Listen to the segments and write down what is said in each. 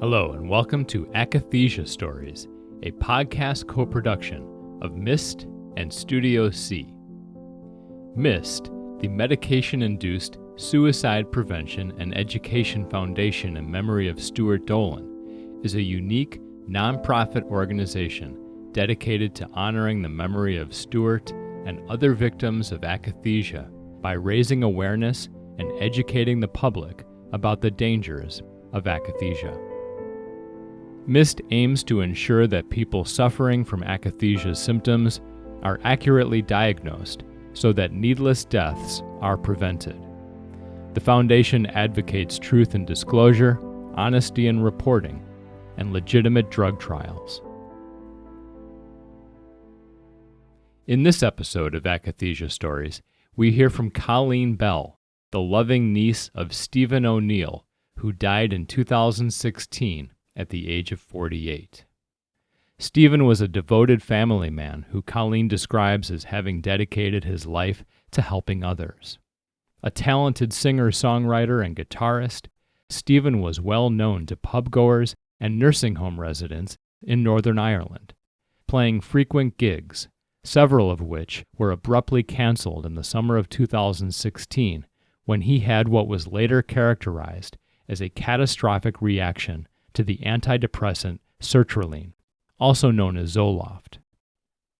Hello and welcome to Akathisia Stories, a podcast co-production of MIST and Studio C. MIST, the Medication-Induced Suicide Prevention and Education Foundation in memory of Stuart Dolan, is a unique, nonprofit organization dedicated to honoring the memory of Stuart and other victims of akathisia by raising awareness and educating the public about the dangers of akathisia. MIST aims to ensure that people suffering from akathisia symptoms are accurately diagnosed so that needless deaths are prevented. The foundation advocates truth and disclosure, honesty in reporting, and legitimate drug trials. In this episode of Akathisia Stories, we hear from Colleen Bell, the loving niece of Stephen O'Neill, who died in 2016 at the age of 48. Stephen was a devoted family man who Colleen describes as having dedicated his life to helping others. A talented singer-songwriter and guitarist, Stephen was well known to pubgoers and nursing home residents in Northern Ireland, playing frequent gigs, several of which were abruptly canceled in the summer of 2016 when he had what was later characterized as a catastrophic reaction to the antidepressant sertraline, also known as Zoloft.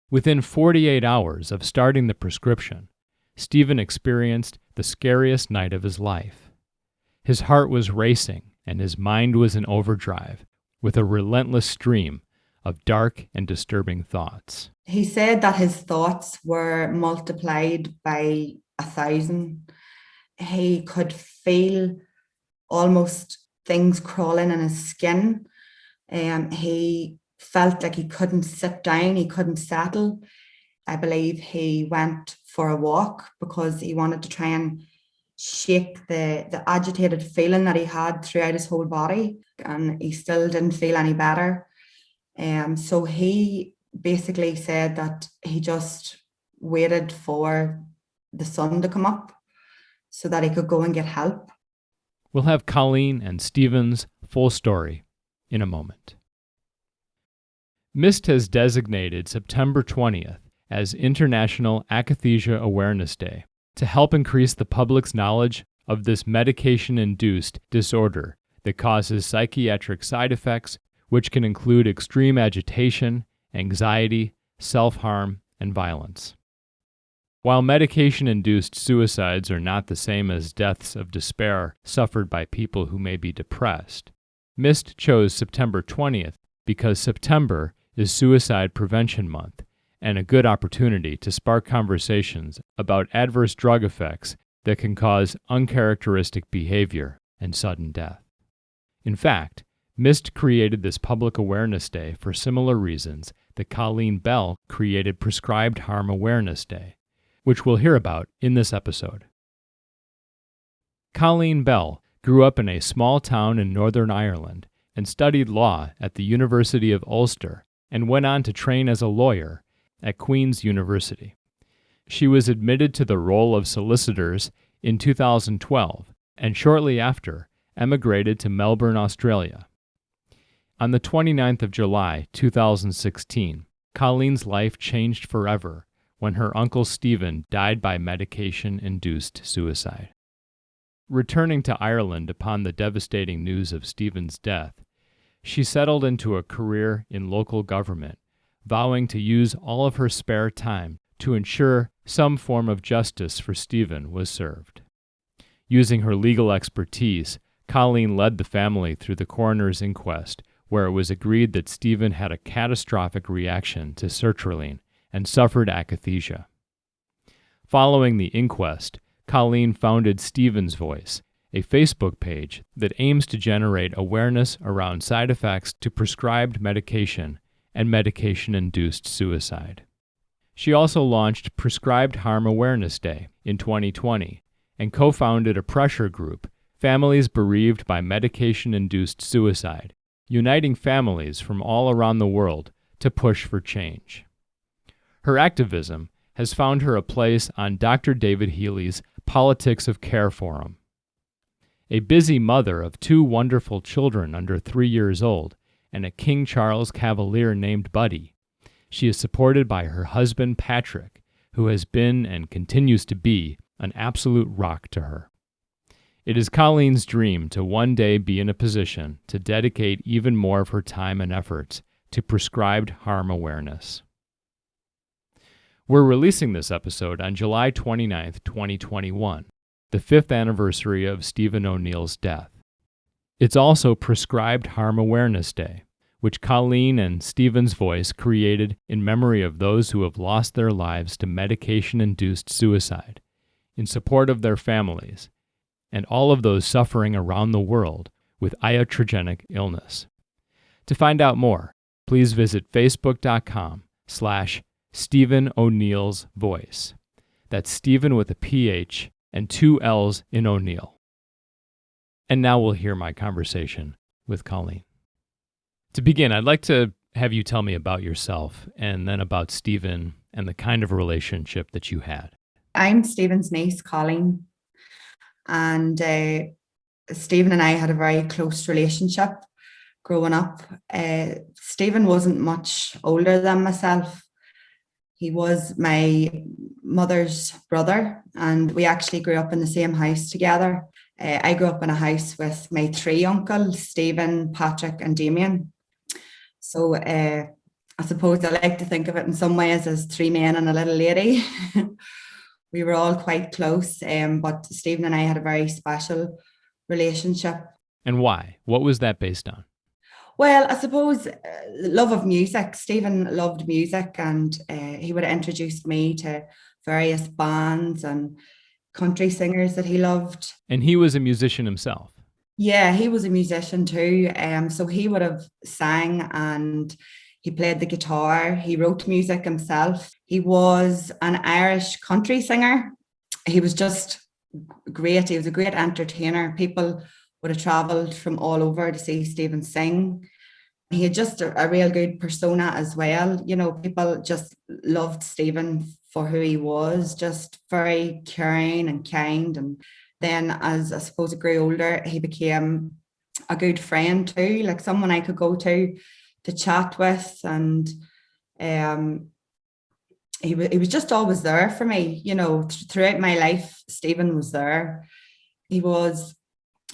Within 48 hours of starting the prescription, Stephen experienced the scariest night of his life. His heart was racing and his mind was in overdrive, with a relentless stream of dark and disturbing thoughts. He said that his thoughts were multiplied by 1,000. He could feel almost things crawling in his skin. He felt like he couldn't sit down, he couldn't settle. I believe he went for a walk because he wanted to try and shake the agitated feeling that he had throughout his whole body, and he still didn't feel any better. So he basically said that he just waited for the sun to come up so that he could go and get help. We'll have Colleen and Stephen's full story in a moment. MIST has designated September 20th as International Akathisia Awareness Day to help increase the public's knowledge of this medication-induced disorder that causes psychiatric side effects, which can include extreme agitation, anxiety, self-harm, and violence. While medication-induced suicides are not the same as deaths of despair suffered by people who may be depressed, MIST chose September 20th because September is Suicide Prevention Month and a good opportunity to spark conversations about adverse drug effects that can cause uncharacteristic behavior and sudden death. In fact, MIST created this Public Awareness Day for similar reasons that Colleen Bell created Prescribed Harm Awareness Day, which we'll hear about in this episode. Colleen Bell grew up in a small town in Northern Ireland and studied law at the University of Ulster and went on to train as a lawyer at Queen's University. She was admitted to the role of solicitors in 2012 and shortly after emigrated to Melbourne, Australia. On the 29th of July, 2016, Colleen's life changed forever when her uncle Stephen died by medication-induced suicide. Returning to Ireland upon the devastating news of Stephen's death, she settled into a career in local government, vowing to use all of her spare time to ensure some form of justice for Stephen was served. Using her legal expertise, Colleen led the family through the coroner's inquest, where it was agreed that Stephen had a catastrophic reaction to sertraline and suffered akathisia. Following the inquest, Colleen founded Stephen's Voice, a Facebook page that aims to generate awareness around side effects to prescribed medication and medication-induced suicide. She also launched Prescribed Harm Awareness Day in 2020 and co-founded a pressure group, Families Bereaved by Medication-Induced Suicide, uniting families from all around the world to push for change. Her activism has found her a place on Dr. David Healy's Politics of Care forum. a busy mother of 2 wonderful children under 3 years old, and a King Charles Cavalier named Buddy. She is supported by her husband Patrick, who has been and continues to be an absolute rock to her. It is Colleen's dream to one day be in a position to dedicate even more of her time and efforts to prescribed harm awareness. We're releasing this episode on July 29th, 2021, the 5th anniversary of Stephen O'Neill's death. It's also Prescribed Harm Awareness Day, which Colleen and Stephen's voice created in memory of those who have lost their lives to medication-induced suicide, in support of their families, and all of those suffering around the world with iatrogenic illness. To find out more, please visit facebook.com/Stephen O'Neill's Voice. That's Stephen with a PH and 2 L's in O'Neill. And now we'll hear my conversation with Colleen. To begin, I'd like to have you tell me about yourself and then about Stephen and the kind of relationship that you had. I'm Stephen's niece, Colleen, and Stephen and I had a very close relationship growing up. Stephen wasn't much older than myself. He was my mother's brother, and we actually grew up in the same house together. I grew up in a house with my 3 uncles, Stephen, Patrick, and Damien. So I suppose I like to think of it in some ways as 3 men and a little lady. We were all quite close, but Stephen and I had a very special relationship. And why? What was that based on? Well, I suppose love of music. Stephen loved music, and he would have introduced me to various bands and country singers that he loved. And he was a musician himself. Yeah, he was a musician too. So he would have sang and he played the guitar. He wrote music himself. He was an Irish country singer. He was just great. He was a great entertainer. People would have travelled from all over to see Stephen sing. He had just a real good persona as well. You know, people just loved Stephen for who he was, just very caring and kind. And then as I suppose he grew older, he became a good friend too, like someone I could go to chat with. And he was just always there for me. You know, throughout my life, Stephen was there. He was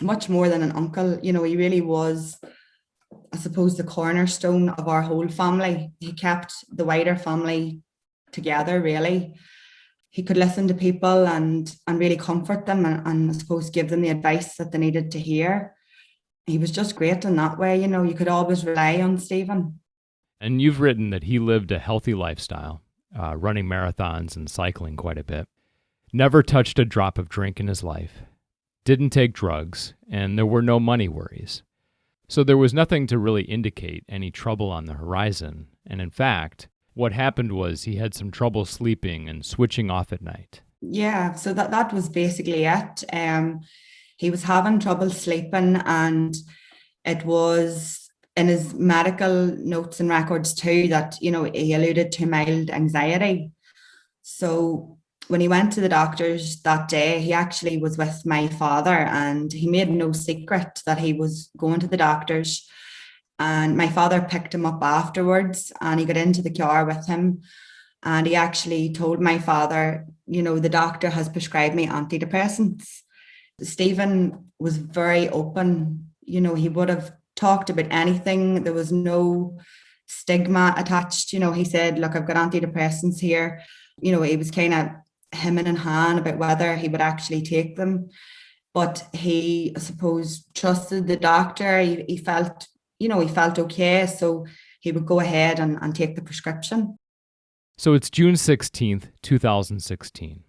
much more than an uncle. You know, he really was, I suppose, the cornerstone of our whole family. He kept the wider family together, really. He could listen to people and really comfort them and I suppose give them the advice that they needed to hear. He was just great in that way. You know, you could always rely on Stephen. And you've written that he lived a healthy lifestyle, running marathons and cycling quite a bit. Never touched a drop of drink in his life. Didn't take drugs, and there were no money worries. So there was nothing to really indicate any trouble on the horizon. And in fact, what happened was he had some trouble sleeping and switching off at night. Yeah, so that was basically it. He was having trouble sleeping, and it was in his medical notes and records too that, you know, he alluded to mild anxiety. So when he went to the doctors that day, he actually was with my father, and he made no secret that he was going to the doctors. And my father picked him up afterwards, and he got into the car with him. And he actually told my father, you know, the doctor has prescribed me antidepressants. Stephen was very open. You know, he would have talked about anything. There was no stigma attached. You know, he said, look, I've got antidepressants here. You know, he was kind of hemming and hawing about whether he would actually take them. But he, I suppose, trusted the doctor. He felt, you know, he felt okay. So he would go ahead and take the prescription. So it's June 16th, 2016.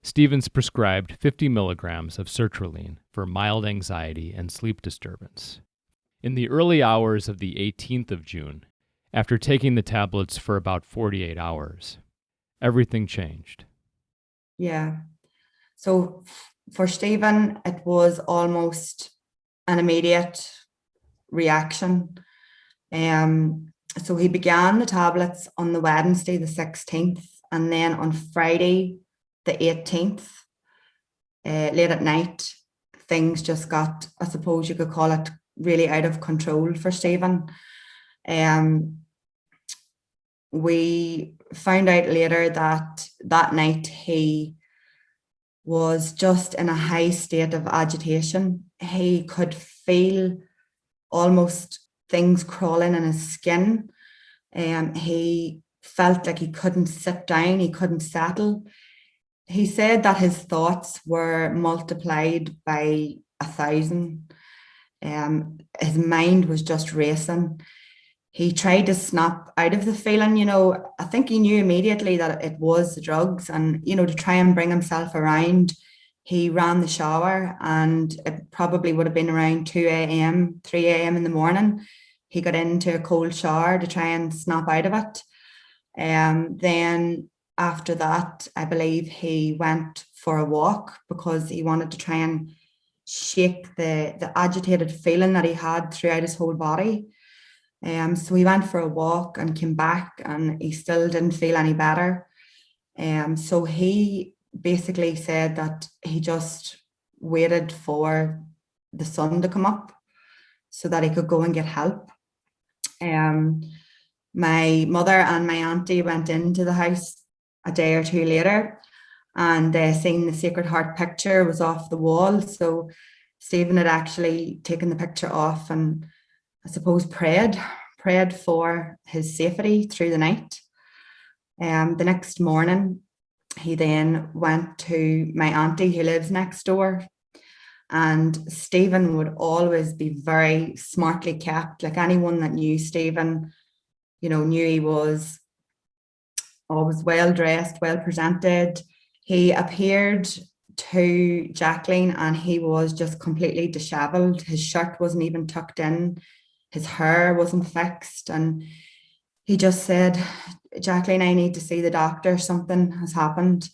Stephen's prescribed 50 milligrams of sertraline for mild anxiety and sleep disturbance. In the early hours of the 18th of June, after taking the tablets for about 48 hours, everything changed. Yeah. So for Stephen, it was almost an immediate reaction. So he began the tablets on the Wednesday, the 16th, and then on Friday, the 18th, late at night, things just got, I suppose you could call it, really out of control for Stephen. We found out later that that night he was just in a high state of agitation. He could feel almost things crawling in his skin. He felt like he couldn't sit down, he couldn't settle. He said that his thoughts were multiplied by 1,000. His mind was just racing. He tried to snap out of the feeling, I think he knew immediately that it was the drugs, and, to try and bring himself around, he ran the shower, and it probably would have been around 2 a.m., 3 a.m. in the morning. He got into a cold shower to try and snap out of it. Then after that, I believe he went for a walk because he wanted to try and shake the agitated feeling that he had throughout his whole body. So he went for a walk and came back, and he still didn't feel any better. So he basically said that he just waited for the sun to come up so that he could go and get help. My mother and my auntie went into the house a day or two later, and seeing the Sacred Heart picture was off the wall. So Stephen had actually taken the picture off and, I suppose, prayed for his safety through the night. The next morning, he then went to my auntie who lives next door, and Stephen would always be very smartly kept. Like, anyone that knew Stephen, knew he was always well dressed, well presented. He appeared to Jacqueline and he was just completely disheveled. His shirt wasn't even tucked in. His hair wasn't fixed. And he just said, "Jacqueline, I need to see the doctor. Something has happened.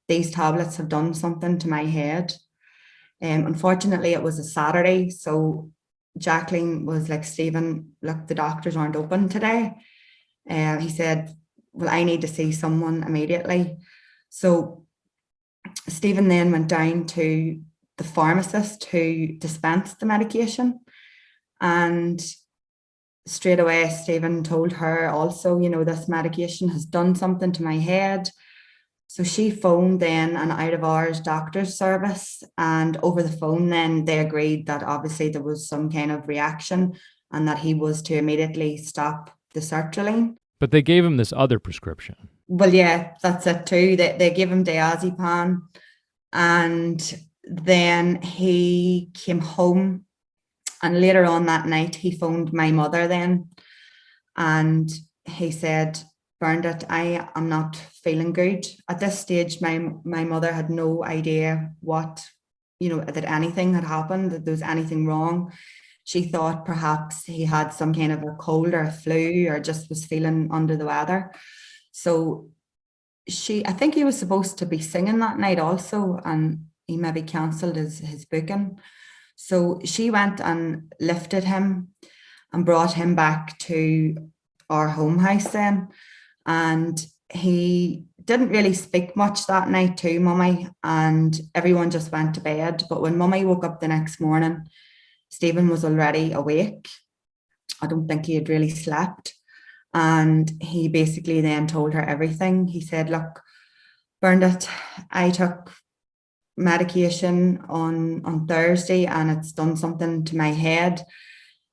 These tablets have done something to my head." Unfortunately, it was a Saturday. So Jacqueline was like, "Stephen, look, the doctors aren't open today." He said, "Well, I need to see someone immediately." So Stephen then went down to the pharmacist who dispensed the medication. And straight away, Stephen told her also, "This medication has done something to my head." So she phoned then an out-of-hours doctor's service, and over the phone then they agreed that obviously there was some kind of reaction and that he was to immediately stop the sertraline. But they gave him this other prescription. Well, yeah, that's it too. They gave him diazepam, and then he came home, and later on that night he phoned my mother then, and he said, "Bernadette, I am not feeling good." At this stage, my mother had no idea what, that anything had happened, that there was anything wrong. She thought perhaps he had some kind of a cold or a flu or just was feeling under the weather. So I think he was supposed to be singing that night also, and he maybe cancelled his booking. So she went and lifted him and brought him back to our home house then. And he didn't really speak much that night to Mummy, and everyone just went to bed. But when Mummy woke up the next morning, Stephen was already awake. I don't think he had really slept. And he basically then told her everything. He said, "Look, Bernadette, I took medication on Thursday and it's done something to my head.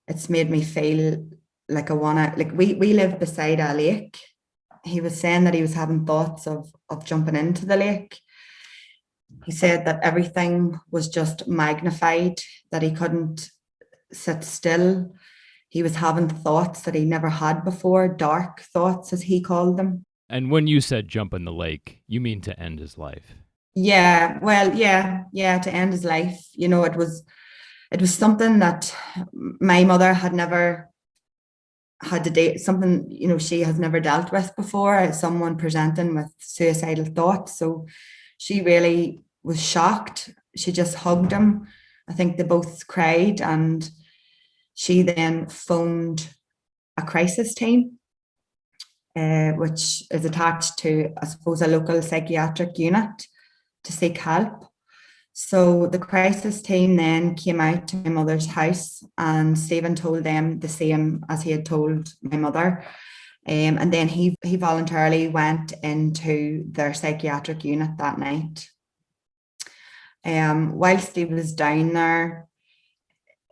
It's made me feel like we live beside a lake." He was saying that he was having thoughts of jumping into the lake. He said that everything was just magnified, that he couldn't sit still. He was having thoughts that he never had before, dark thoughts, as he called them. And when you said jump in the lake, you mean to end his life? Yeah, well, yeah, to end his life. It was something that my mother had never had to do, something, she has never dealt with before, someone presenting with suicidal thoughts. So she really was shocked. She just hugged him. I think they both cried, and she then phoned a crisis team, which is attached to, I suppose, a local psychiatric unit to seek help. So the crisis team then came out to my mother's house, and Stephen told them the same as he had told my mother. And then he voluntarily went into their psychiatric unit that night. Whilst he was down there,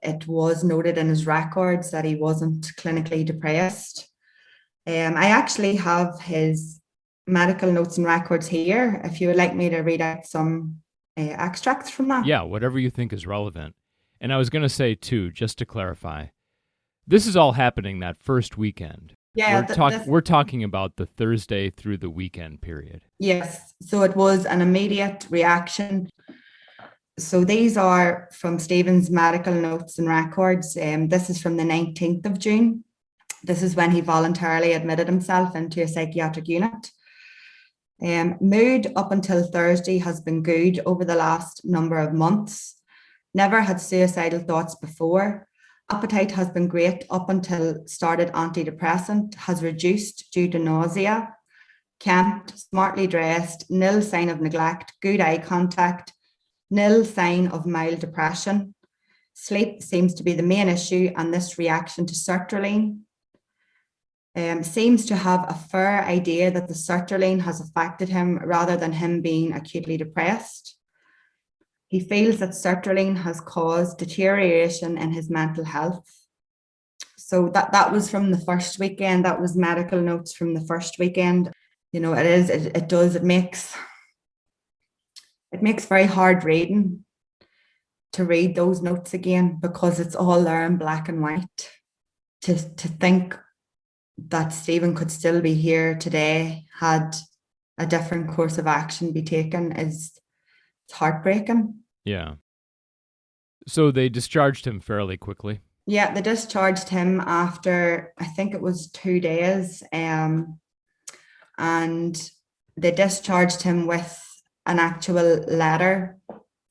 it was noted in his records that he wasn't clinically depressed. I actually have his medical notes and records here, if you would like me to read out some extracts from that. Yeah, whatever you think is relevant. And I was going to say, too, just to clarify, this is all happening that first weekend. Yeah, we're talking about the Thursday through the weekend period. Yes, so it was an immediate reaction. So these are from Stephen's medical notes and records. This is from the 19th of June. This is when he voluntarily admitted himself into a psychiatric unit. Mood up until Thursday has been good over the last number of months. Never had suicidal thoughts before. Appetite has been great up until started antidepressant, has reduced due to nausea. Kempt, smartly dressed, nil sign of neglect, good eye contact, nil sign of mild depression. Sleep seems to be the main issue, and this reaction to sertraline seems to have a fair idea that the sertraline has affected him rather than him being acutely depressed. He feels that sertraline has caused deterioration in his mental health. So that was from the first weekend. That was medical notes from the first weekend. It makes very hard reading to read those notes again, because it's all there in black and white. To think that Stephen could still be here today had a different course of action be taken is heartbreaking. Yeah. So they discharged him fairly quickly. Yeah, they discharged him after, I think it was 2 days. And they discharged him with an actual letter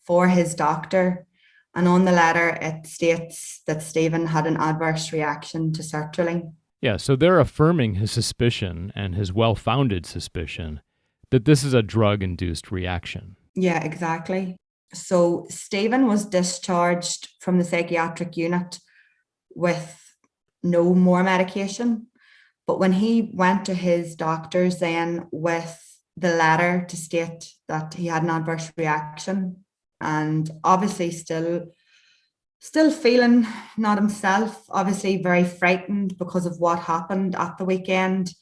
for his doctor. And on the letter, it states that Stephen had an adverse reaction to sertraline. Yeah, so they're affirming his suspicion, and his well-founded suspicion, that this is a drug-induced reaction. Yeah, exactly. So Stephen was discharged from the psychiatric unit with no more medication. But when he went to his doctors then with the letter to state that he had an adverse reaction, and obviously still feeling not himself, obviously very frightened because of what happened at the weekend.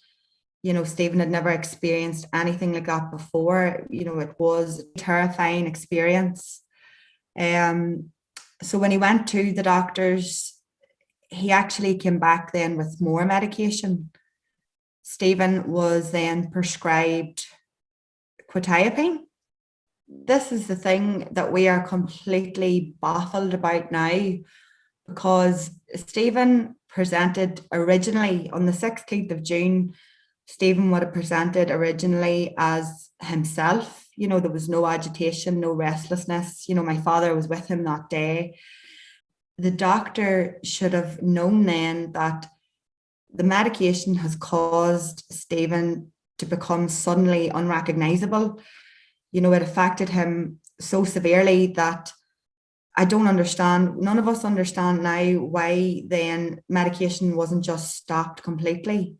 Stephen had never experienced anything like that before. It was a terrifying experience. So when he went to the doctors, he actually came back then with more medication. Stephen was then prescribed quetiapine. This is the thing that we are completely baffled about now, because Stephen presented originally on the 16th of June. Stephen would have presented originally as himself. There was no agitation, no restlessness. My father was with him that day. The doctor should have known then that the medication has caused Stephen to become suddenly unrecognizable. It affected him so severely that I don't understand. None of us understand now why then medication wasn't just stopped completely.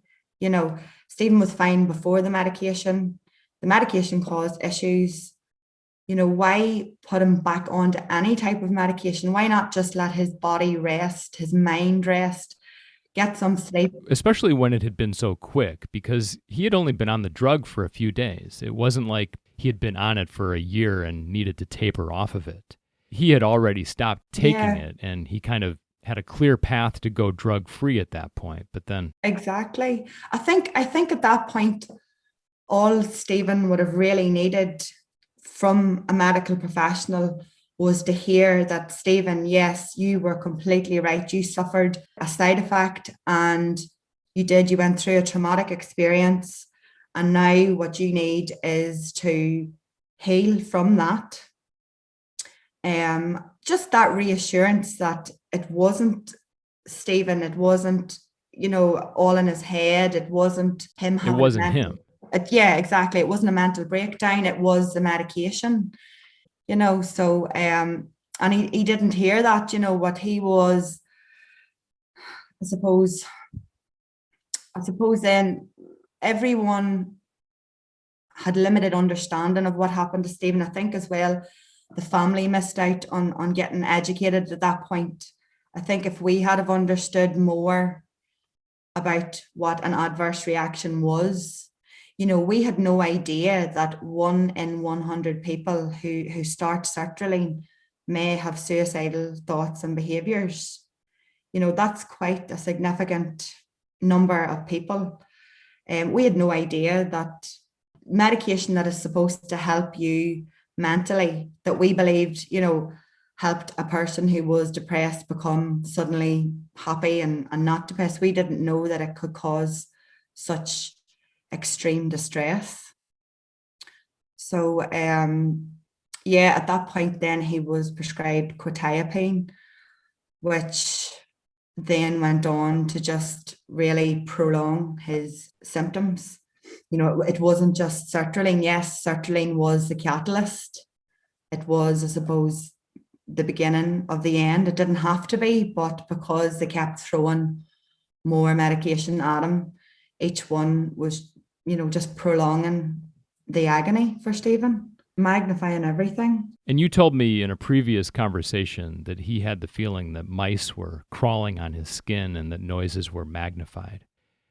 Stephen was fine before the medication. The medication caused issues. Why put him back onto any type of medication? Why not just let his body rest, his mind rest, get some sleep? Especially when it had been so quick, because he had only been on the drug for a few days. It wasn't like he had been on it for a year and needed to taper off of it. He had already stopped taking it, and he kind of had a clear path to go drug-free at that point. But then... Exactly. I think at that point, all Stephen would have really needed from a medical professional was to hear that, Stephen, yes, you were completely right. You suffered a side effect, and you went through a traumatic experience. And now what you need is to heal from that. Just that reassurance that it wasn't Stephen, it wasn't, all in his head. It wasn't him. It wasn't him. Yeah, exactly. It wasn't a mental breakdown. It was the medication. So and he didn't hear that, what he was, I suppose then everyone had limited understanding of what happened to Stephen. I think as well, the family missed out on getting educated at that point. I think if we had have understood more about what an adverse reaction was, we had no idea that 1 in 100 people who start sertraline may have suicidal thoughts and behaviours. That's quite a significant number of people. We had no idea that medication that is supposed to help you mentally, that we believed, helped a person who was depressed become suddenly happy and not depressed. We didn't know that it could cause such extreme distress. So, at that point then he was prescribed quetiapine, which then went on to just really prolong his symptoms. It wasn't just sertraline. Yes, sertraline was the catalyst. It was, I suppose, the beginning of the end. It didn't have to be, but because they kept throwing more medication at him, each one was, just prolonging the agony for Stephen, magnifying everything. And you told me in a previous conversation that he had the feeling that mice were crawling on his skin and that noises were magnified.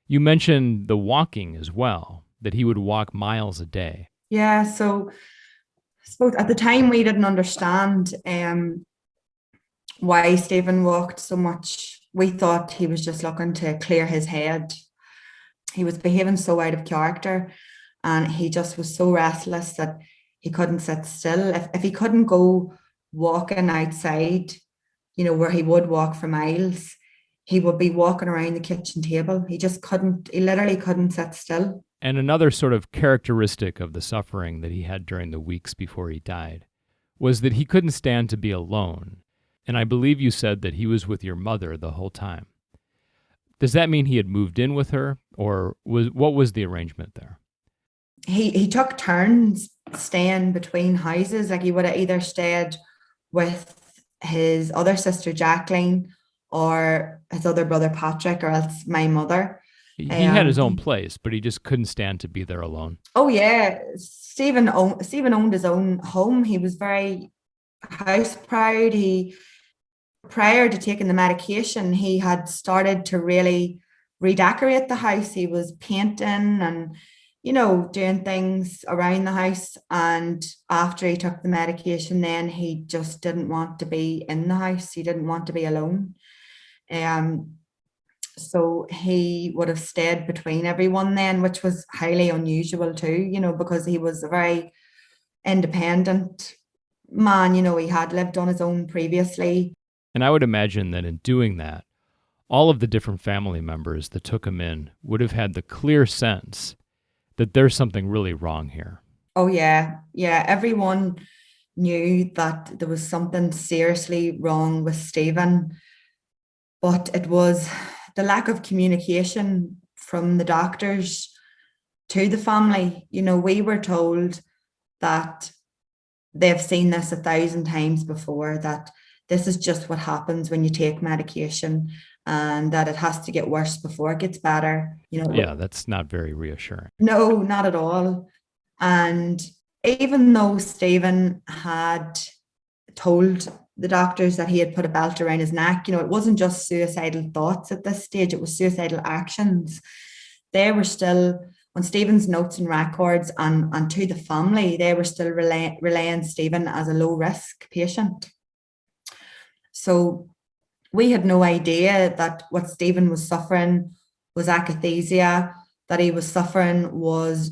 You mentioned the walking as well, that he would walk miles a day. Yeah, so I suppose at the time we didn't understand why Stephen walked so much. We thought he was just looking to clear his head. He was behaving so out of character and he just was so restless that he couldn't sit still. If he couldn't go walking outside, where he would walk for miles, he would be walking around the kitchen table. He literally couldn't sit still. And another sort of characteristic of the suffering that he had during the weeks before he died was that he couldn't stand to be alone. And I believe you said that he was with your mother the whole time. Does that mean he had moved in with her, or what was the arrangement there? He took turns staying between houses. Like he would have either stayed with his other sister Jacqueline or his other brother Patrick, or else my mother. He had his own place, but he just couldn't stand to be there alone. Oh yeah, Stephen owned his own home. He was very house proud. Prior to taking the medication, he had started to really redecorate the house. He was painting and, doing things around the house. And after he took the medication, then he just didn't want to be in the house. He didn't want to be alone. So he would have stayed between everyone then, which was highly unusual too, because he was a very independent man. He had lived on his own previously. And I would imagine that in doing that, all of the different family members that took him in would have had the clear sense that there's something really wrong here. Oh, yeah. Yeah. Everyone knew that there was something seriously wrong with Stephen, but it was the lack of communication from the doctors to the family. We were told that they've seen this 1,000 times before, that this is just what happens when you take medication and that it has to get worse before it gets better. Yeah, that's not very reassuring. No, not at all. And even though Stephen had told the doctors that he had put a belt around his neck, it wasn't just suicidal thoughts at this stage, it was suicidal actions. They were still on Stephen's notes and records, and to the family, they were still relaying Stephen as a low-risk patient. So we had no idea that what Stephen was suffering was akathisia, that he was suffering was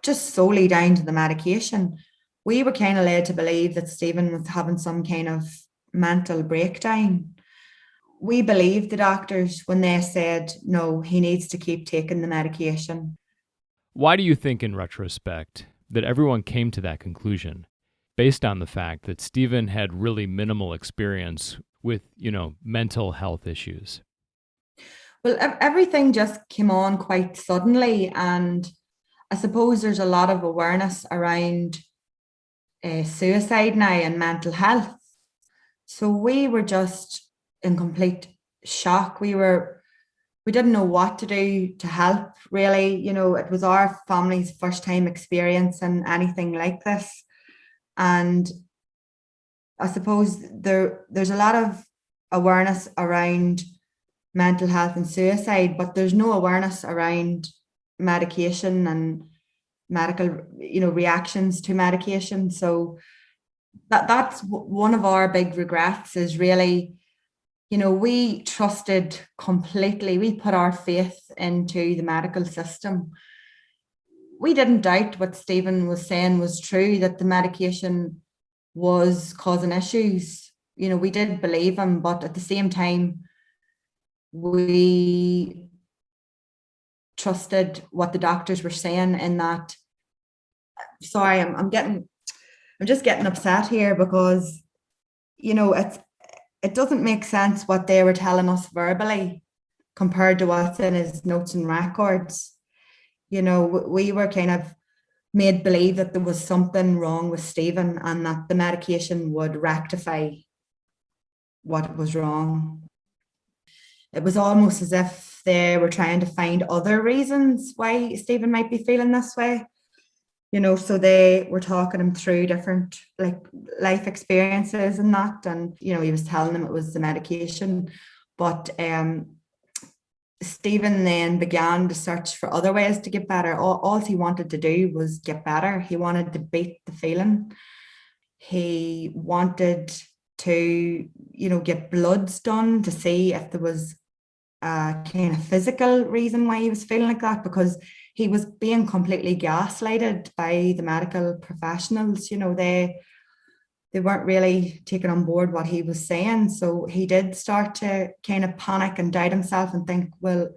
just solely down to the medication. We were kind of led to believe that Stephen was having some kind of mental breakdown. We believed the doctors when they said, no, he needs to keep taking the medication. Why do you think, in retrospect, that everyone came to that conclusion based on the fact that Stephen had really minimal experience with, mental health issues? Well, everything just came on quite suddenly, and I suppose there's a lot of awareness around suicide now and mental health. So we were just in complete shock. We didn't know what to do to help, really. You know, it was our family's first time experiencing anything like this. And I suppose there's a lot of awareness around mental health and suicide, but there's no awareness around medication and medical, reactions to medication. So that's one of our big regrets, is really, we trusted completely. We put our faith into the medical system. We didn't doubt what Stephen was saying was true, that the medication was causing issues. We did believe him, but at the same time, we trusted what the doctors were saying in that. Sorry, I'm just getting upset here, because, it doesn't make sense what they were telling us verbally compared to what's in his notes and records. We were kind of made believe that there was something wrong with Stephen and that the medication would rectify what was wrong. It was almost as if they were trying to find other reasons why Stephen might be feeling this way. So they were talking him through different life experiences and that. And, he was telling them it was the medication. But Stephen then began to search for other ways to get better. All he wanted to do was get better. He wanted to beat the feeling. He wanted to, get bloods done to see if there was a kind of physical reason why he was feeling like that, because he was being completely gaslighted by the medical professionals. They weren't really taking on board what he was saying. So he did start to kind of panic and doubt himself and think, well,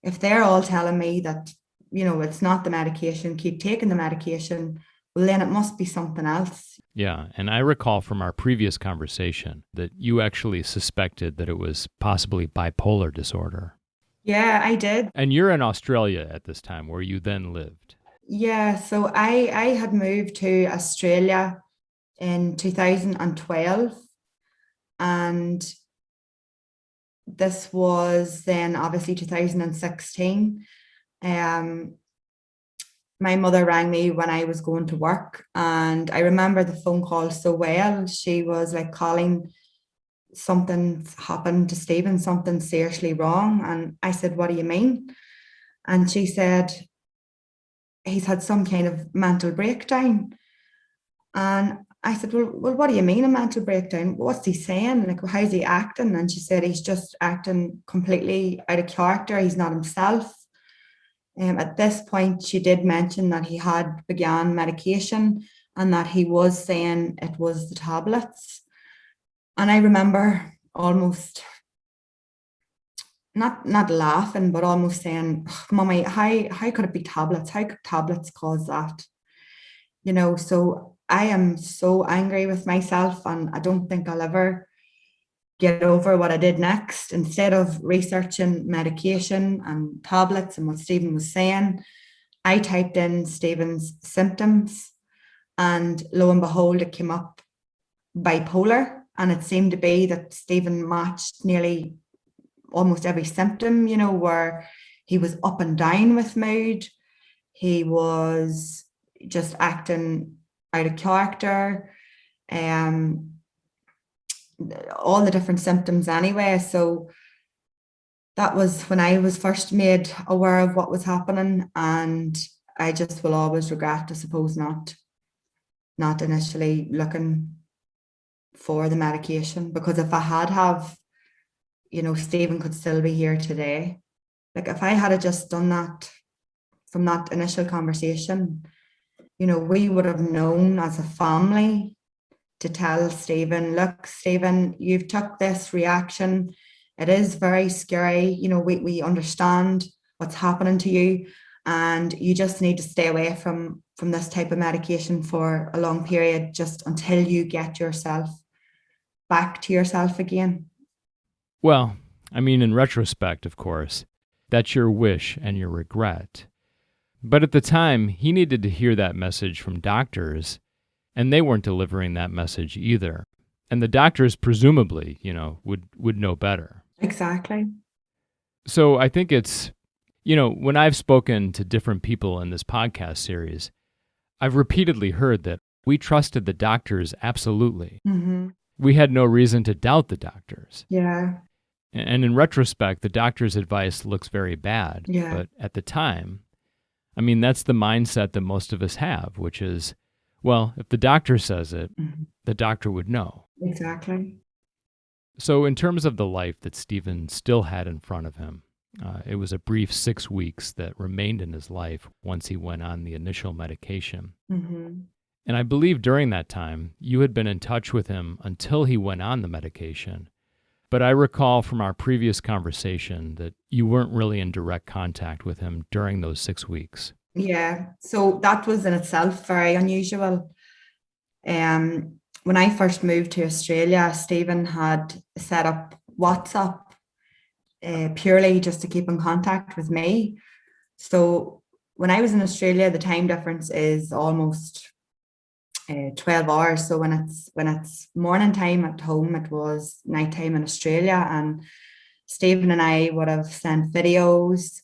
if they're all telling me that, it's not the medication, keep taking the medication, well, then it must be something else. Yeah, and I recall from our previous conversation that you actually suspected that it was possibly bipolar disorder. Yeah, I did. And you're in Australia at this time, where you then lived. Yeah, so I had moved to Australia in 2012, and this was then obviously 2016. My mother rang me when I was going to work, and I remember the phone call so well. She was like, "Colleen, something's happened to Stephen, something's seriously wrong." And I said, "What do you mean?" And she said, "He's had some kind of mental breakdown." And I said, well, what do you mean a mental breakdown? What's he saying? Like, how's he acting? And she said, he's just acting completely out of character. He's not himself. At this point, she did mention that he had began medication and that he was saying it was the tablets. And I remember almost not laughing, but almost saying, "Mummy, how could it be tablets? How could tablets cause that?" So I am so angry with myself, and I don't think I'll ever get over what I did next. Instead of researching medication and tablets and what Stephen was saying, I typed in Stephen's symptoms, and lo and behold, it came up bipolar. And it seemed to be that Stephen matched nearly almost every symptom, where he was up and down with mood. He was just acting out of character, all the different symptoms anyway. So that was when I was first made aware of what was happening, and I just will always regret, I suppose, not initially looking for the medication, because if I had Stephen could still be here today. Like, if I had just done that from that initial conversation, we would have known as a family to tell Stephen, look, Stephen, you've took this reaction. It is very scary. We understand what's happening to you, and you just need to stay away from this type of medication for a long period, just until you get yourself back to yourself again. Well, I mean, in retrospect, of course, that's your wish and your regret. But at the time, he needed to hear that message from doctors And they weren't delivering that message either. And the doctors presumably, would know better. Exactly. So I think it's, when I've spoken to different people in this podcast series, I've repeatedly heard that we trusted the doctors absolutely. Mm-hmm. We had no reason to doubt the doctors. Yeah. And in retrospect, the doctor's advice looks very bad. Yeah. But at the time, that's the mindset that most of us have, which is, well, if the doctor says it, Mm-hmm. the doctor would know. Exactly. So in terms of the life that Stephen still had in front of him, it was a brief 6 weeks that remained in his life once he went on the initial medication. Mm-hmm. And I believe during that time, you had been in touch with him until he went on the medication. But I recall from our previous conversation that you weren't really in direct contact with him during those 6 weeks. Yeah. So that was in itself very unusual. When I first moved to Australia, Stephen had set up WhatsApp purely just to keep in contact with me. So when I was in Australia, the time difference is almost 12 hours. So when it's morning time at home, it was nighttime in Australia. And Stephen and I would have sent videos,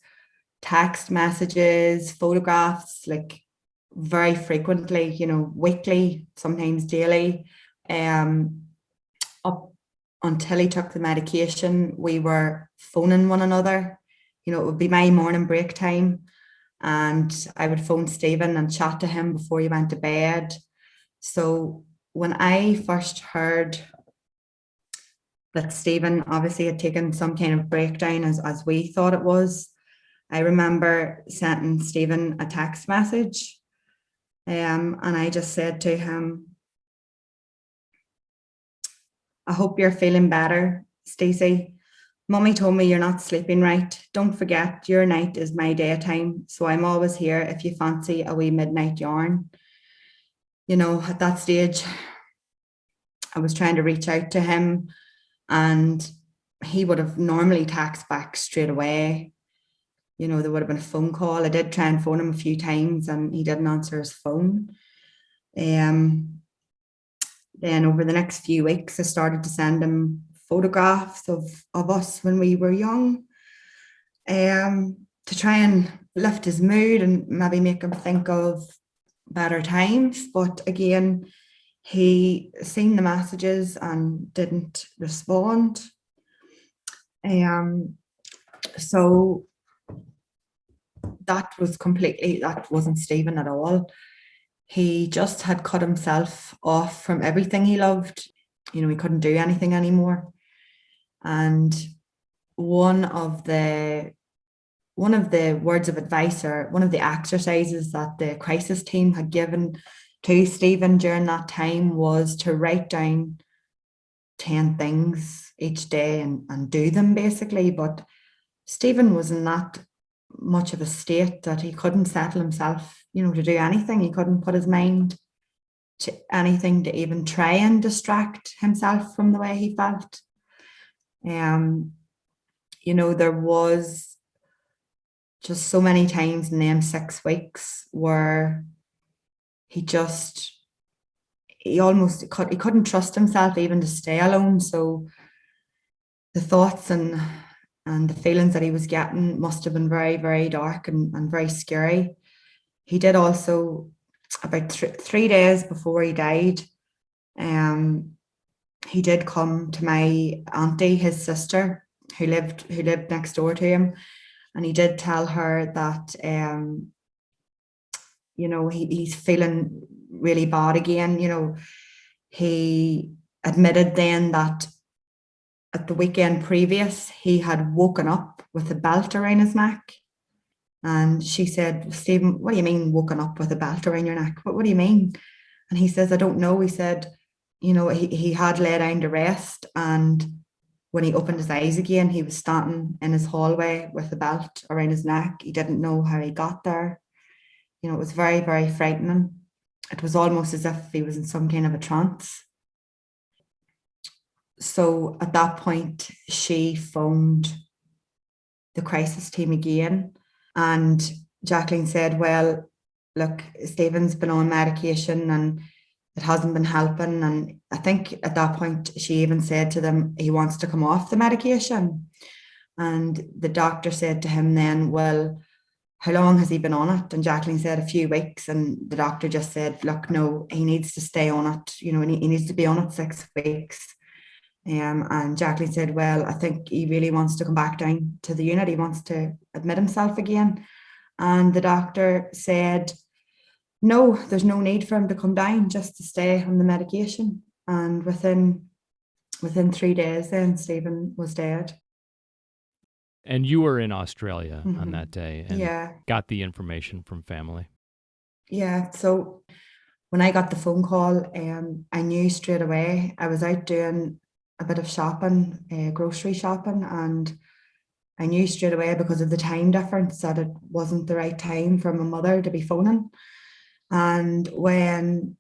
text messages, photographs, like very frequently, weekly, sometimes daily. Up until he took the medication, we were phoning one another. It would be my morning break time, and I would phone Stephen and chat to him before he went to bed. So when I first heard that Stephen obviously had taken some kind of breakdown as we thought it was, I remember sending Stephen a text message, and I just said to him, I hope you're feeling better, Stacey. Mummy told me you're not sleeping right. Don't forget, your night is my daytime, so I'm always here if you fancy a wee midnight yarn. At that stage, I was trying to reach out to him, and he would have normally texted back straight away. There would have been a phone call. I did try and phone him a few times, and he didn't answer his phone. Then over the next few weeks, I started to send him photographs of us when we were young, to try and lift his mood and maybe make him think of better times. But again, he seen the messages and didn't respond. So that wasn't Stephen at all. He just had cut himself off from everything he loved. He couldn't do anything anymore. And one of the words of advice, or one of the exercises that the crisis team had given to Stephen during that time, was to write down 10 things each day and do them, basically. But Stephen was in that much of a state that he couldn't settle himself, to do anything. He couldn't put his mind to anything to even try and distract himself from the way he felt. There was just so many times in them 6 weeks where he couldn't trust himself even to stay alone. So the thoughts and the feelings that he was getting must have been very, very dark and very scary. He did also, about 3 days before he died, he did come to my auntie, his sister, who lived next door to him, and he did tell her that he's feeling really bad again. He admitted then that at the weekend previous, he had woken up with a belt around his neck. And she said, Stephen, what do you mean woken up with a belt around your neck? What do you mean? And he says, I don't know. He said, he had lay down to rest. And when he opened his eyes again, he was standing in his hallway with a belt around his neck. He didn't know how he got there. It was very, very frightening. It was almost as if he was in some kind of a trance. So at that point, she phoned the crisis team again. And Jacqueline said, well, look, Stephen's been on medication and it hasn't been helping. And I think at that point, she even said to them, he wants to come off the medication. And the doctor said to him then, well, how long has he been on it? And Jacqueline said a few weeks. And the doctor just said, look, no, he needs to stay on it. You know, he needs to be on it 6 weeks. And Jacqueline said, well, I think he really wants to come back down to the unit. He wants to admit himself again. And the doctor said, no, there's no need for him to come down, just to stay on the medication. And within 3 days, then Stephen was dead. And you were in Australia on that day and Yeah. got the information from family. Yeah. So when I got the phone call, I knew straight away. I was out doing a bit of shopping, grocery shopping, and I knew straight away, because of the time difference, that it wasn't the right time for my mother to be phoning. And when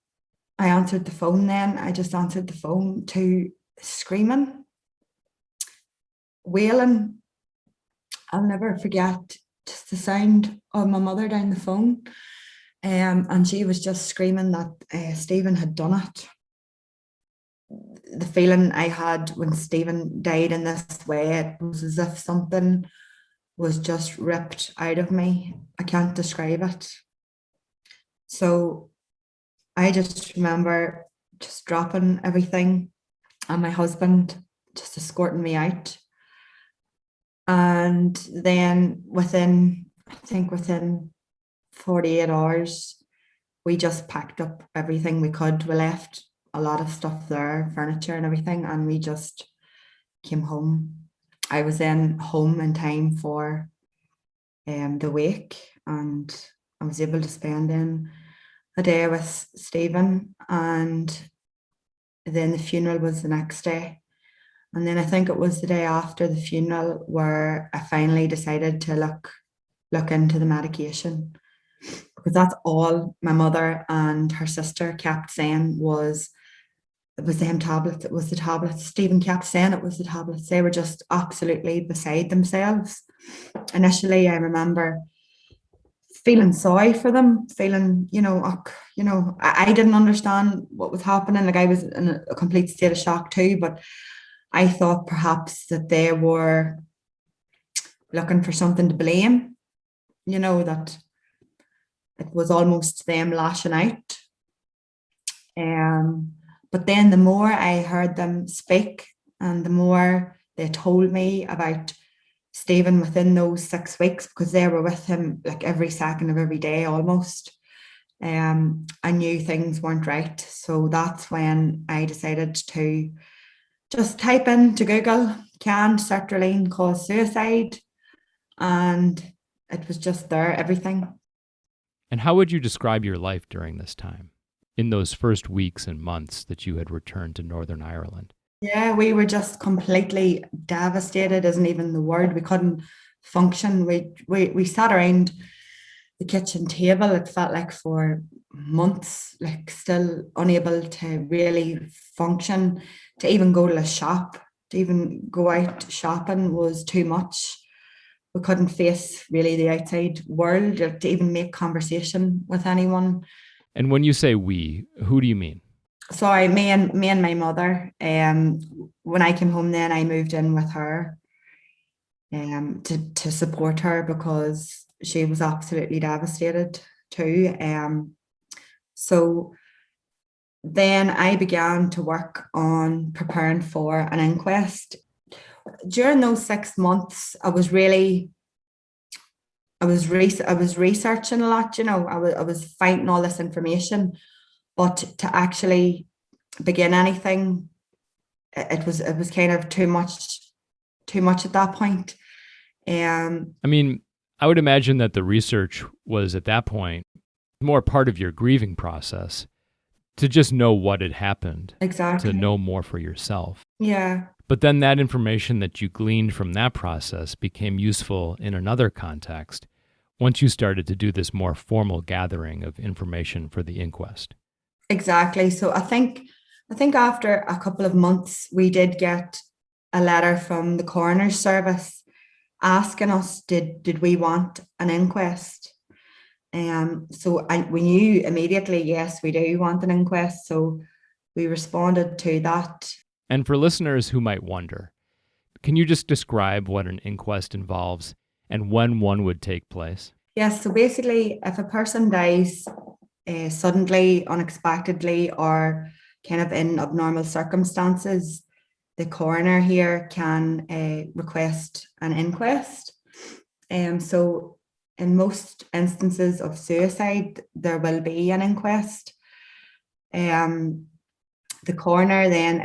I answered the phone then, I just answered the phone to screaming, wailing. I'll never forget just the sound of my mother down the phone. And she was just screaming that Stephen had done it. The feeling I had when Stephen died in this way, it was as if something was just ripped out of me. I can't describe it. So I just remember just dropping everything and my husband just escorting me out. And then within 48 hours, we just packed up everything we could. We left a lot of stuff there, furniture and everything, and we just came home. I was then home in time for the wake, and I was able to spend in a day with Stephen, and then the funeral was the next day. And then I think it was the day after the funeral where I finally decided to look into the medication, because that's all my mother and her sister kept saying was, it was them tablets, it was the tablets. Stephen kept saying it was the tablets. They were just absolutely beside themselves. Initially, I remember feeling sorry for them, feeling, I didn't understand what was happening. Like, I was in a complete state of shock too, but I thought perhaps that they were looking for something to blame, that it was almost them lashing out. But then the more I heard them speak and the more they told me about Stephen within those 6 weeks, because they were with him like every second of every day almost, I knew things weren't right. So that's when I decided to just type into Google, can sertraline cause suicide? And it was just there, everything. And how would you describe your life during this time, in those first weeks and months that you had returned to Northern Ireland? Yeah, we were just completely devastated, isn't even the word. We couldn't function. We sat around the kitchen table, it felt like, for months, like still unable to really function. To even go to a shop, to even go out shopping was too much. We couldn't face really the outside world, or to even make conversation with anyone. And when you say we, who do you mean? Sorry, me and my mother. When I came home, then I moved in with her, to support her, because she was absolutely devastated too. So then I began to work on preparing for an inquest. During those 6 months, I was researching a lot. I was finding all this information, but to actually begin anything, it was kind of too much at that point. I would imagine that the research was at that point more part of your grieving process, to just know what had happened. Exactly. To know more for yourself. Yeah. But then that information that you gleaned from that process became useful in another context once you started to do this more formal gathering of information for the inquest. Exactly. So I think after a couple of months, we did get a letter from the Coroner's service asking us, did we want an inquest? We knew immediately, yes, we do want an inquest. So we responded to that. And for listeners who might wonder, can you just describe what an inquest involves and when one would take place? Yes, so basically, if a person dies suddenly, unexpectedly, or kind of in abnormal circumstances, the coroner here can request an inquest. So in most instances of suicide, there will be an inquest. The coroner then,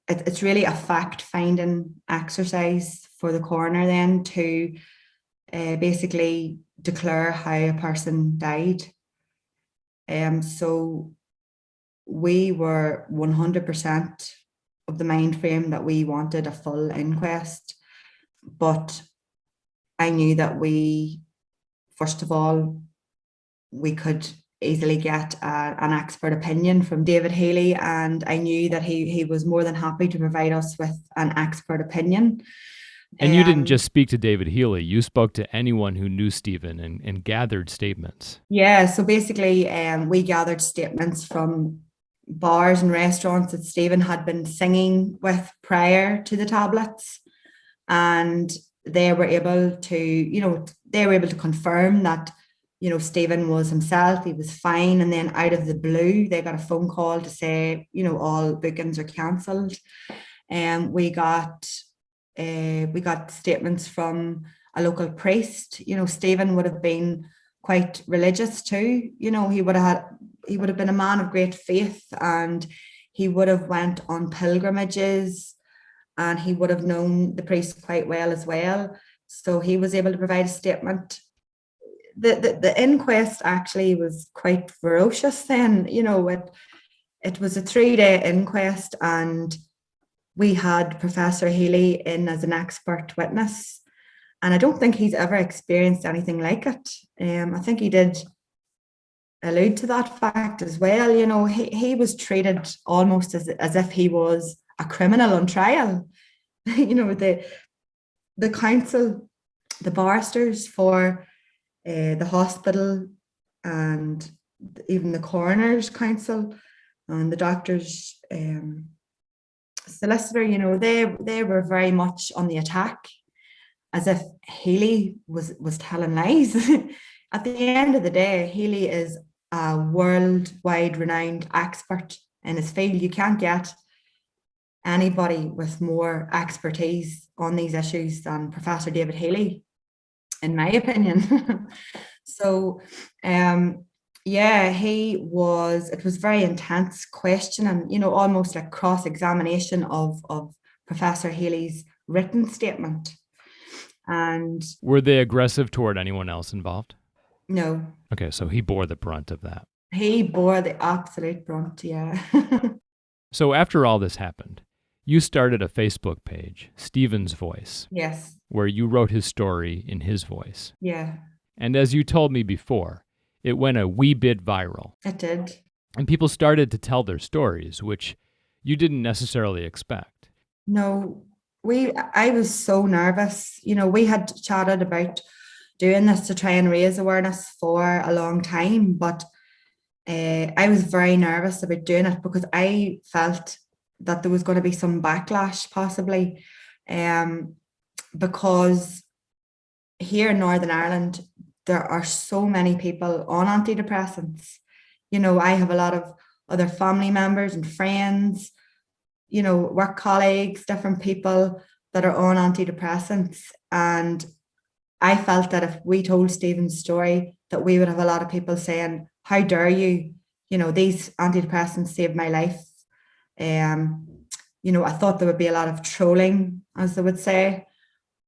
it's really a fact-finding exercise for the coroner then to basically declare how a person died. So we were 100% of the mind frame that we wanted a full inquest, but I knew that first of all, we could easily get an expert opinion from David Healy, and I knew that he was more than happy to provide us with an expert opinion. And you didn't just speak to David Healy, you spoke to anyone who knew Stephen and gathered statements. Yeah, so basically we gathered statements from bars and restaurants that Stephen had been singing with prior to the tablets, and they were able to confirm that Stephen was himself, he was fine. And then out of the blue, they got a phone call to say, all bookings are cancelled. And we got statements from a local priest. Stephen would have been quite religious too. He would have been a man of great faith, and he would have went on pilgrimages, and he would have known the priest quite well as well. So he was able to provide a statement. The inquest actually was quite ferocious then. It was a 3-day inquest, and we had Professor Healy in as an expert witness. And I don't think he's ever experienced anything like it. I think he did allude to that fact as well. He was treated almost as if he was a criminal on trial. The council, the barristers for the hospital, and even the coroner's council and the doctor's solicitor, they were very much on the attack, as if Healy was telling lies. At the end of the day, Healy is a worldwide renowned expert in his field. You can't get anybody with more expertise on these issues than Professor David Healy, in my opinion. So it was very intense questioning, almost like cross-examination of Professor Healy's written statement. And were they aggressive toward anyone else involved? No. Okay, so he bore the brunt of that. He bore the absolute brunt, yeah. So after all this happened, you started a Facebook page, Stephen's Voice. Yes. Where you wrote his story in his voice. Yeah. And as you told me before, it went a wee bit viral. It did. And people started to tell their stories, which you didn't necessarily expect. No, I was so nervous. We had chatted about doing this to try and raise awareness for a long time, but I was very nervous about doing it because I felt that there was going to be some backlash possibly, because here in Northern Ireland, there are so many people on antidepressants. I have a lot of other family members and friends, work colleagues, different people that are on antidepressants. And I felt that if we told Stephen's story, that we would have a lot of people saying, how dare you? These antidepressants saved my life. I thought there would be a lot of trolling, as they would say,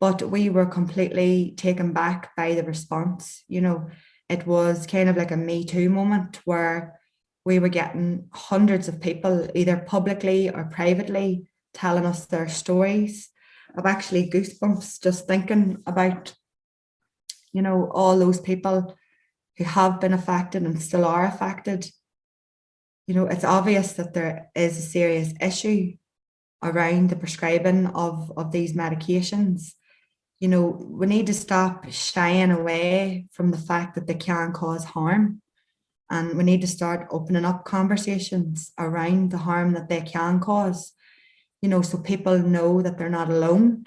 but we were completely taken back by the response. It was kind of like a Me Too moment where we were getting hundreds of people, either publicly or privately, telling us their stories. I've actually goosebumps just thinking about, all those people who have been affected and still are affected. It's obvious that there is a serious issue around the prescribing of these medications. We need to stop shying away from the fact that they can cause harm. And we need to start opening up conversations around the harm that they can cause, so people know that they're not alone,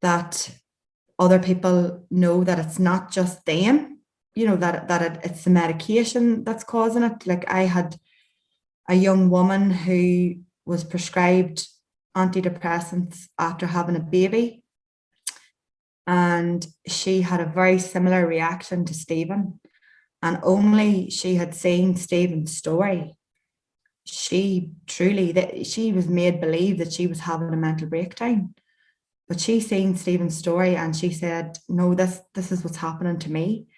that other people know that it's not just them, it's the medication that's causing it. Like, I had a young woman who was prescribed antidepressants after having a baby, and she had a very similar reaction to Stephen. And only she had seen Stephen's story, she was made believe that she was having a mental breakdown. But she seen Stephen's story and she said, no, this is what's happening to me.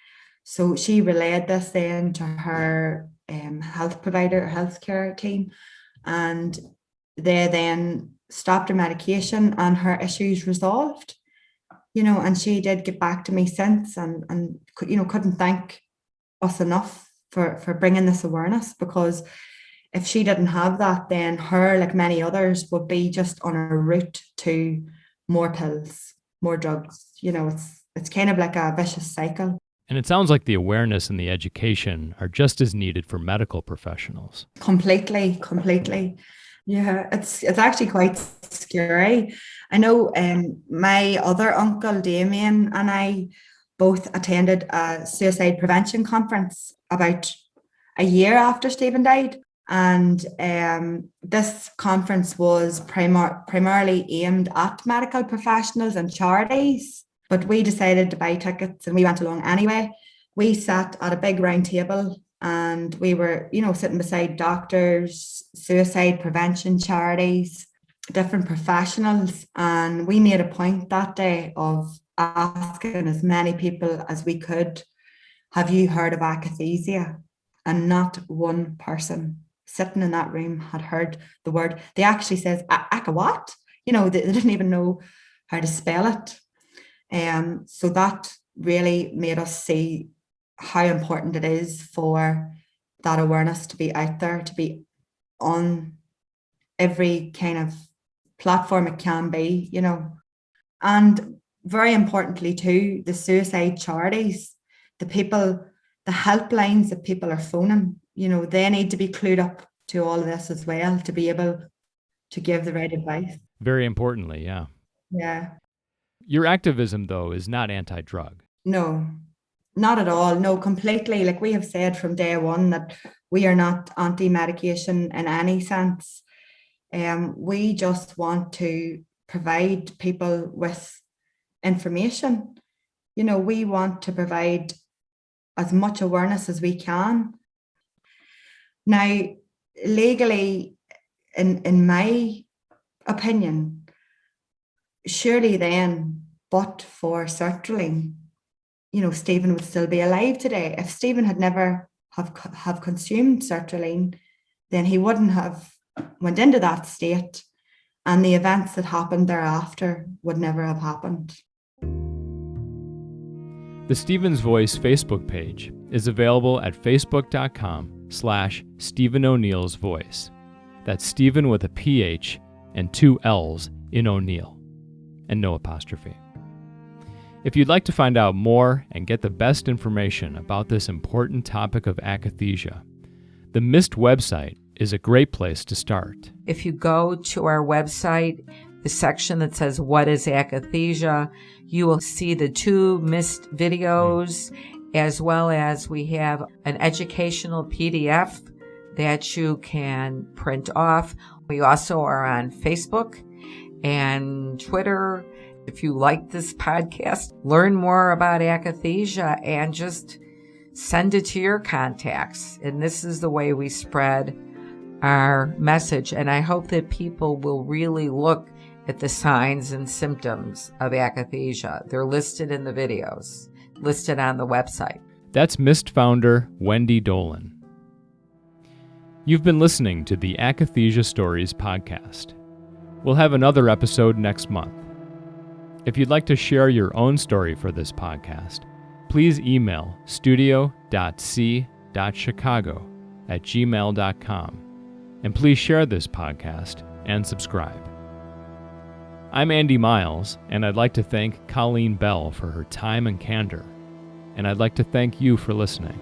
So she relayed this then to her health provider, healthcare team, and they then stopped her medication and her issues resolved. And she did get back to me since and couldn't thank us enough for bringing this awareness, because if she didn't have that, then her, like many others, would be just on a route to more pills, more drugs. It's kind of like a vicious cycle. And it sounds like the awareness and the education are just as needed for medical professionals. Completely. Yeah, it's actually quite scary. I know my other uncle Damien and I both attended a suicide prevention conference about a year after Stephen died. And this conference was primarily aimed at medical professionals and charities, but we decided to buy tickets and we went along anyway. We sat at a big round table and we were, sitting beside doctors, suicide prevention charities, different professionals. And we made a point that day of asking as many people as we could, have you heard of akathisia? And not one person sitting in that room had heard the word. They actually says, aka what? They didn't even know how to spell it. So that really made us see how important it is for that awareness to be out there, to be on every kind of platform it can be, And very importantly too, the suicide charities, the helplines that people are phoning, they need to be clued up to all of this as well to be able to give the right advice. Very importantly, yeah. Yeah. Your activism, though, is not anti-drug. No, not at all. No, completely. Like we have said from day one that we are not anti-medication in any sense. We just want to provide people with information. We want to provide as much awareness as we can. Now, legally, in my opinion, surely then, but for sertraline, Stephen would still be alive today. If Stephen had never have consumed sertraline, then he wouldn't have went into that state, and the events that happened thereafter would never have happened. The Stephen's Voice Facebook page is available at facebook.com/Stephen O'Neill's Voice. That's Stephen with a PH and 2 L's in O'Neill, and no apostrophe. If you'd like to find out more and get the best information about this important topic of akathisia, the MIST website is a great place to start. If you go to our website, the section that says, "What is akathisia?" you will see the 2 MIST videos, as well as we have an educational PDF that you can print off. We also are on Facebook and Twitter. If you like this podcast, learn more about akathisia and just send it to your contacts. And this is the way we spread our message. And I hope that people will really look at the signs and symptoms of akathisia. They're listed in the videos, listed on the website. That's MIST founder Wendy Dolan. You've been listening to the Akathisia Stories podcast. We'll have another episode next month. If you'd like to share your own story for this podcast, please email studio.c.chicago@gmail.com, and please share this podcast and subscribe. I'm Andy Miles, and I'd like to thank Colleen Bell for her time and candor. And I'd like to thank you for listening.